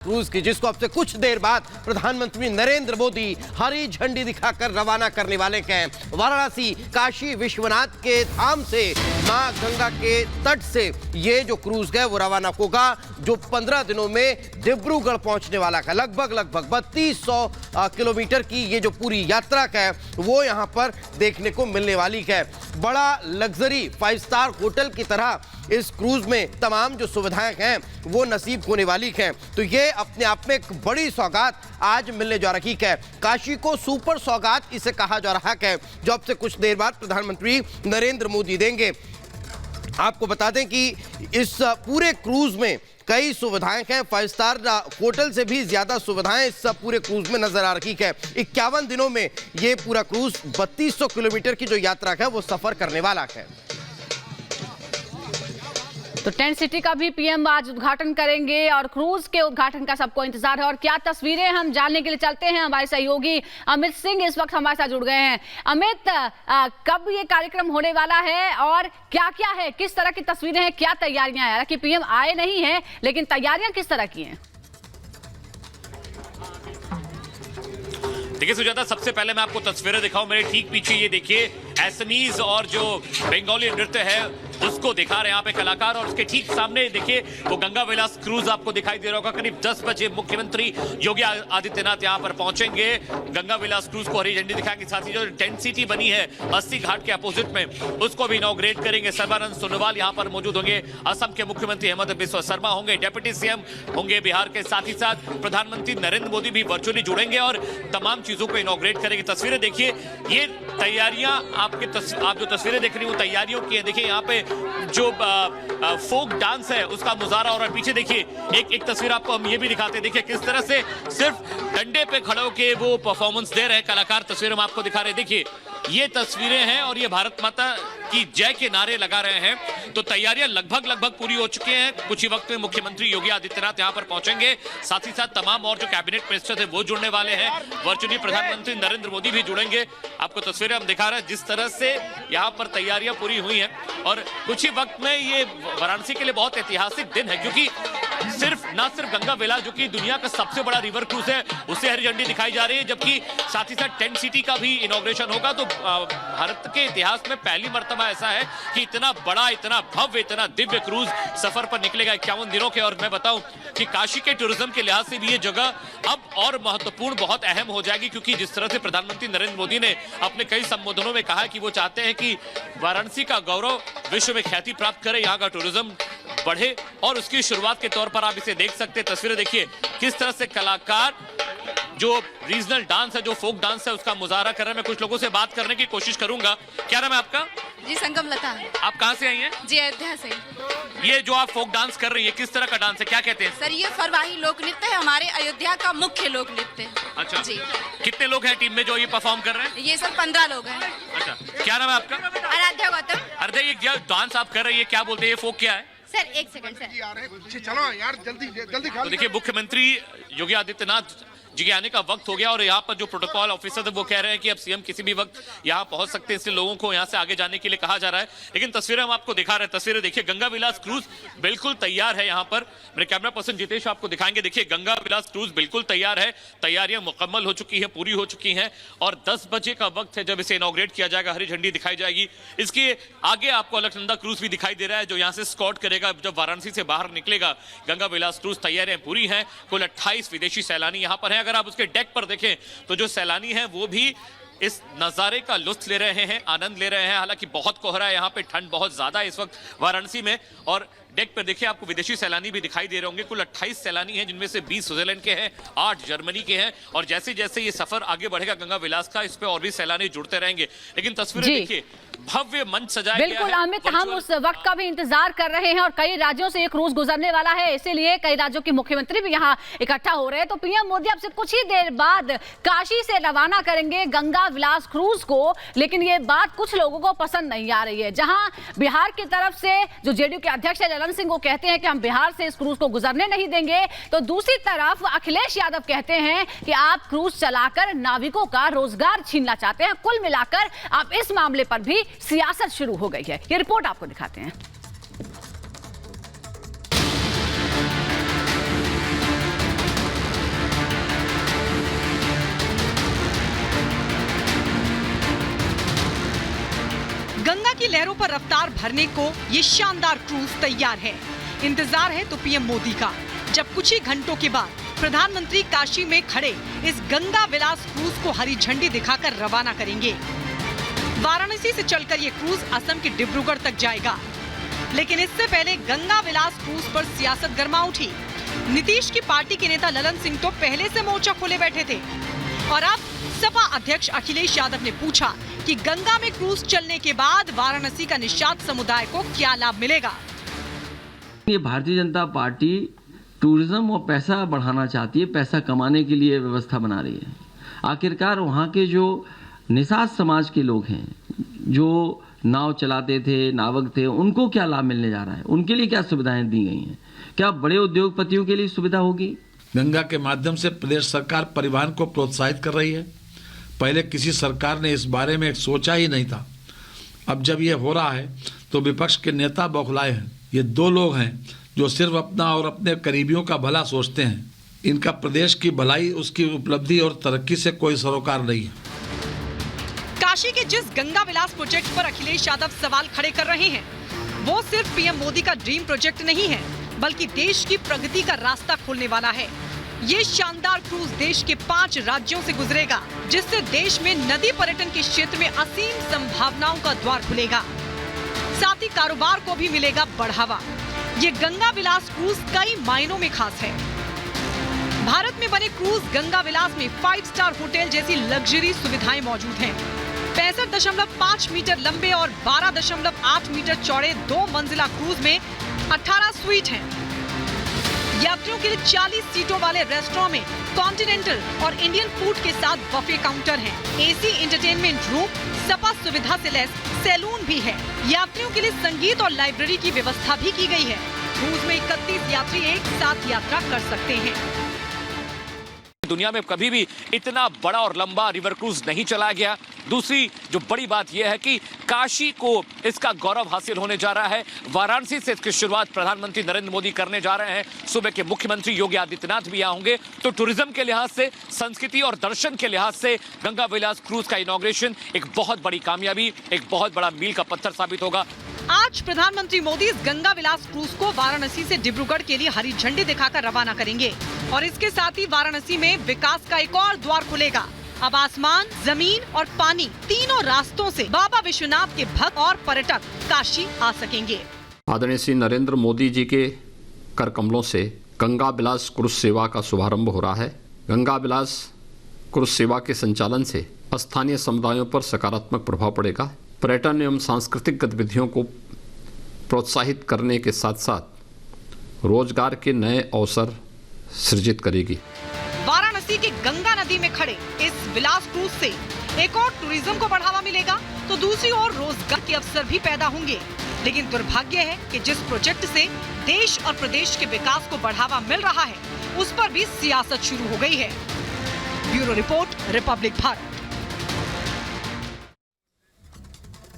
Cruise की, जिसको अब से कुछ देर बाद प्रधानमंत्री नरेंद्र मोदी हरी झंडी दिखाकर रवाना करने वाले हैं। वाराणसी काशी विश्वनाथ के धाम से मां गंगा के तट से ये जो क्रूज है वो रवाना होगा, जो 15 दिनों में डिब्रूगढ़ पहुंचने वाला है। लगभग 3200 किलोमीटर की ये जो पूरी यात्रा है वो यहां पर देखने को मिलने वाली है। बड़ा लग्जरी 5 स्टार होटल की तरह इस क्रूज में तमाम जो सुविधाएं हैं वो नसीब होने वाली हैं। तो ये अपने आप में एक बड़ी सौगात आज मिलने जा रही है। काशी को सुपर सौगात इसे कहा जा रहा है, जो अब से कुछ देर बाद प्रधानमंत्री नरेंद्र मोदी देंगे। आपको बता दें कि इस पूरे क्रूज में कई सुविधाएं हैं। 5 स्टार होटल से भी ज्यादा सुविधाएं इस पूरे क्रूज में नजर आ रही है। 51 दिनों में ये पूरा क्रूज 3200 किलोमीटर की जो यात्रा है वो सफर करने वाला है। तो टेंट सिटी का भी पीएम आज उद्घाटन करेंगे और क्रूज के उद्घाटन का सबको इंतजार है। और क्या तस्वीरें, हम जानने के लिए चलते हैं। हमारे सहयोगी अमित सिंह इस वक्त हमारे साथ जुड़ गए हैं। अमित, कब ये कार्यक्रम होने वाला है और क्या क्या है, किस तरह की तस्वीरें हैं, क्या तैयारियां हैं? हालांकि पीएम आए नहीं हैं, लेकिन तैयारियां किस तरह की हैं? देखिए सुजाता, सबसे पहले मैं आपको तस्वीरें दिखाऊं। मेरे ठीक पीछे ये देखिए एसमीज और जो बंगाली नृत्य है उसको दिखा रहे हैं यहाँ पे कलाकार। और उसके ठीक सामने देखिए वो गंगा विलास क्रूज आपको दिखाई दे रहा होगा। करीब 10 बजे मुख्यमंत्री योगी आदित्यनाथ यहाँ पर पहुंचेंगे, गंगा विलास क्रूज को हरी झंडी दिखाएंगे। साथ ही जो टेंट सिटी बनी है अस्सी घाट के अपोजिट में, उसको भी इनॉग्रेट करेंगे। सर्बानंद सोनोवाल यहाँ पर मौजूद होंगे, असम के मुख्यमंत्री हेमंत बिस्वा शर्मा होंगे, डेप्यूटी सीएम होंगे बिहार के, साथ ही साथ प्रधानमंत्री नरेंद्र मोदी भी वर्चुअली जुड़ेंगे और तमाम चीजों को इनॉग्रेट करेंगे। तस्वीरें देखिए, ये तैयारियां आप जो तस्वीरें देख रही हैं वो तैयारियों की है। देखिए यहाँ पे जो फोक डांस है उसका मुजाहरा। और पीछे देखिए एक तस्वीर आपको हम ये भी दिखाते हैं। देखिए किस तरह से सिर्फ डंडे पे खड़े होकर वो परफॉर्मेंस दे रहे हैं कलाकार। तस्वीर हम आपको दिखा रहे हैं, देखिए ये तस्वीरें हैं और ये भारत माता की जय के नारे लगा रहे हैं। तो तैयारियां लगभग पूरी हो चुकी हैं। कुछ ही वक्त में मुख्यमंत्री योगी आदित्यनाथ यहां पर पहुंचेंगे, साथ ही साथ तमाम और जो कैबिनेट मिनिस्टर थे वो जुड़ने वाले हैं। वर्चुअली प्रधानमंत्री नरेंद्र मोदी भी जुड़ेंगे। आपको तस्वीरें हम दिखा रहे हैं जिस तरह से यहां पर तैयारियां पूरी हुई हैं। और कुछ ही वक्त में ये वाराणसी के लिए बहुत ऐतिहासिक दिन है, क्योंकि न सिर्फ गंगा विलास जो कि दुनिया का सबसे बड़ा रिवर क्रूज है उसे हरी झंडी दिखाई जा रही है, जबकि साथ ही साथ टेंट सिटी का भी इनॉग्रेशन होगा। तो भारत के इतिहास में पहली मर्तबा ऐसा है कि इतना बड़ा, इतना भव्य, इतना दिव्य क्रूज सफर पर निकलेगा 51 दिनों के। और मैं बताऊं कि काशी के टूरिज्म के लिहाज से भी ये जगह अब और महत्वपूर्ण, बहुत अहम हो जाएगी, क्योंकि जिस तरह से प्रधानमंत्री नरेंद्र मोदी ने अपने कई संबोधनों में कहा कि वो चाहते हैं कि वाराणसी का गौरव विश्व में ख्याति प्राप्त करे, यहाँ का टूरिज्म बढ़े। और उसकी शुरुआत के तौर पर आप इसे देख सकते हैं। तस्वीरें देखिए किस तरह से कलाकार जो रीजनल डांस है, जो फोक डांस है, उसका मुजाहरा कर रहे हैं। मैं कुछ लोगों से बात करने की कोशिश करूंगा। क्या नाम है आपका? जी संगम लता। आप कहाँ से आई हैं? जी अयोध्या से। ये जो आप फोक डांस कर रही है किस तरह का डांस है, क्या कहते हैं? सर ये फरवाही लोक नृत्य है, हमारे अयोध्या का मुख्य लोक नृत्य। अच्छा जी। कितने लोग हैं टीम में जो ये परफॉर्म कर रहे हैं? ये सर 15 लोग हैं। अच्छा, क्या नाम है आपका? आराध्या गौतम। अरे ये जो डांस आप कर रही है क्या बोलते हैं, ये फोक क्या है? सर एक सेकंड सर। चलो यार जल्दी तो देखिए मुख्यमंत्री योगी आदित्यनाथ जी के आने का वक्त हो गया और यहाँ पर जो प्रोटोकॉल ऑफिसर है वो कह रहे हैं कि अब सीएम किसी भी वक्त यहाँ पहुंच सकते हैं, इसलिए लोगों को यहाँ से आगे जाने के लिए कहा जा रहा है। लेकिन तस्वीरें हम आपको दिखा रहे हैं। तस्वीरें देखिए, गंगा विलास क्रूज बिल्कुल तैयार है। यहाँ पर मेरे कैमरा पर्सन जितेश आपको दिखाएंगे। देखिए गंगा विलास क्रूज बिल्कुल तैयार है, तैयारियां मुकम्मल हो चुकी है, पूरी हो चुकी हैं। और 10 बजे का वक्त है जब इसे इनॉग्रेट किया जाएगा, हरी झंडी दिखाई जाएगी। इसके आगे आपको अलकनंदा क्रूज भी दिखाई दे रहा है जो यहाँ से स्कॉट करेगा जब वाराणसी से बाहर निकलेगा। गंगा विलास क्रूज तैयारियां पूरी हैं। कुल 28 विदेशी सैलानी यहाँ पर हैं। अगर आप उसके डेक पर देखें तो जो सैलानी हैं वो भी इस नज़ारे का लुत्फ ले रहे हैं, आनंद ले रहे हैं। हालांकि बहुत कोहरा है यहाँ पे, ठंड बहुत ज्यादा है इस वक्त वाराणसी में। और डेक पर देखिए आपको विदेशी सैलानी भी दिखाई दे रहे होंगे। कुल 28 सैलानी हैं, जिनमें से 20 स्विट्जरलैंड के हैं, 8 जर्मनी के हैं। और जैसे जैसे ये सफर आगे बढ़ेगा गंगा विलास का, इस पे और भी सैलानी जुड़ते रहेंगे। लेकिन तस्वीरें देखिए, भव्य मंच सजाया गया है। बिल्कुल अमित, हम उस वक्त का भी इंतजार कर रहे हैं और कई राज्यों से ये क्रूज गुजरने वाला है, इसीलिए कई राज्यों के मुख्यमंत्री भी यहाँ इकट्ठा हो रहे हैं। तो पीएम मोदी अब से कुछ ही देर बाद काशी से रवाना करेंगे गंगा विलास क्रूज को। लेकिन ये बात कुछ लोगों को पसंद नहीं आ रही है। जहां बिहार की तरफ से जो जेडीयू के अध्यक्ष है ललन सिंह, वो कहते हैं कि हम बिहार से इस क्रूज को गुजरने नहीं देंगे, तो दूसरी तरफ अखिलेश यादव कहते हैं कि आप क्रूज चलाकर नाविकों का रोजगार छीनना चाहते हैं। कुल मिलाकर अब इस मामले पर भी सियासत शुरू हो गई है। ये रिपोर्ट आपको दिखाते हैं। लहरों पर रफ्तार भरने को ये शानदार क्रूज तैयार है। इंतजार है तो पीएम मोदी का, जब कुछ ही घंटों के बाद प्रधानमंत्री काशी में खड़े इस गंगा विलास क्रूज को हरी झंडी दिखाकर रवाना करेंगे। वाराणसी से चलकर ये क्रूज असम के डिब्रूगढ़ तक जाएगा। लेकिन इससे पहले गंगा विलास क्रूज पर सियासत गर्मा उठी। नीतीश की पार्टी के नेता ललन सिंह तो पहले से मोर्चा खोले बैठे थे और अब सपा अध्यक्ष अखिलेश यादव ने पूछा कि गंगा में क्रूज चलने के बाद वाराणसी का निषाद समुदाय को क्या लाभ मिलेगा। ये भारतीय जनता पार्टी टूरिज्म और पैसा बढ़ाना चाहती है, पैसा कमाने के लिए व्यवस्था बना रही है। आखिरकार वहाँ के जो निषाद समाज के लोग हैं, जो नाव चलाते थे, नावक थे, उनको क्या लाभ मिलने जा रहा है, उनके लिए क्या सुविधाएं दी गई हैं, क्या बड़े उद्योगपतियों के लिए सुविधा होगी? गंगा के माध्यम से प्रदेश सरकार परिवहन को प्रोत्साहित कर रही है। पहले किसी सरकार ने इस बारे में सोचा ही नहीं था। अब जब ये हो रहा है तो विपक्ष के नेता बौखलाए हैं। ये दो लोग हैं जो सिर्फ अपना और अपने करीबियों का भला सोचते हैं। इनका प्रदेश की भलाई, उसकी उपलब्धि और तरक्की से कोई सरोकार नहीं है। काशी के जिस गंगा विलास प्रोजेक्ट पर अखिलेश यादव सवाल खड़े कर रहे हैं, वो सिर्फ पीएम मोदी का ड्रीम प्रोजेक्ट नहीं है, बल्कि देश की प्रगति का रास्ता खोलने वाला है। ये शानदार क्रूज देश के 5 राज्यों से गुजरेगा, जिससे देश में नदी पर्यटन के क्षेत्र में असीम संभावनाओं का द्वार खुलेगा। साथ ही कारोबार को भी मिलेगा बढ़ावा। ये गंगा विलास क्रूज कई मायनों में खास है। भारत में बने क्रूज गंगा विलास में 5 स्टार होटल जैसी लग्जरी सुविधाएं मौजूद हैं। 65.5 मीटर लंबे और 12.8 मीटर चौड़े 2 मंजिला क्रूज में 18 स्वीट हैं। यात्रियों के लिए 40 सीटों वाले रेस्टोरेंट में कॉन्टिनेंटल और इंडियन फूड के साथ बफे काउंटर हैं। एसी एंटरटेनमेंट रूम, सपा सुविधा से लैस सैलून भी है। यात्रियों के लिए संगीत और लाइब्रेरी की व्यवस्था भी की गई है। क्रूज में 31 यात्री एक साथ यात्रा कर सकते हैं। दुनिया में कभी भी इतना बड़ा और लंबा रिवर क्रूज नहीं चलाया गया। दूसरी जो बड़ी बात यह है कि काशी को इसका गौरव हासिल होने जा रहा है। वाराणसी से इसकी शुरुआत प्रधानमंत्री नरेंद्र मोदी करने जा रहे हैं। सुबह के मुख्यमंत्री योगी आदित्यनाथ भी यहाँ होंगे। तो टूरिज्म के लिहाज से, संस्कृति और दर्शन के लिहाज से गंगा विलास क्रूज का इनॉग्रेशन एक बहुत बड़ी कामयाबी, एक बहुत बड़ा मील का पत्थर साबित होगा। आज प्रधानमंत्री मोदी इस गंगा विलास क्रूज को वाराणसी से डिब्रूगढ़ के लिए हरी झंडी दिखाकर रवाना करेंगे और इसके साथ ही वाराणसी में विकास का एक और द्वार खुलेगा। अब आसमान, जमीन और पानी तीनों रास्तों से बाबा विश्वनाथ के भक्त और पर्यटक काशी आ सकेंगे। आदरणीय श्री नरेंद्र मोदी जी के कर कमलों से गंगा विलास क्रूज सेवा का शुभारंभ हो रहा है। गंगा विलास क्रूज सेवा के संचालन से स्थानीय समुदायों पर सकारात्मक प्रभाव पड़ेगा। पर्यटन एवं सांस्कृतिक गतिविधियों को प्रोत्साहित करने के साथ साथ रोजगार के नए अवसर सृजित करेगी। वाराणसी के गंगा नदी में खड़े इस विलास क्रूज से एक और टूरिज्म को बढ़ावा मिलेगा तो दूसरी ओर रोजगार के अवसर भी पैदा होंगे। लेकिन दुर्भाग्य है कि जिस प्रोजेक्ट से देश और प्रदेश के विकास को बढ़ावा मिल रहा है, उस पर भी सियासत शुरू हो गई है। Bureau report, Republic Bharat.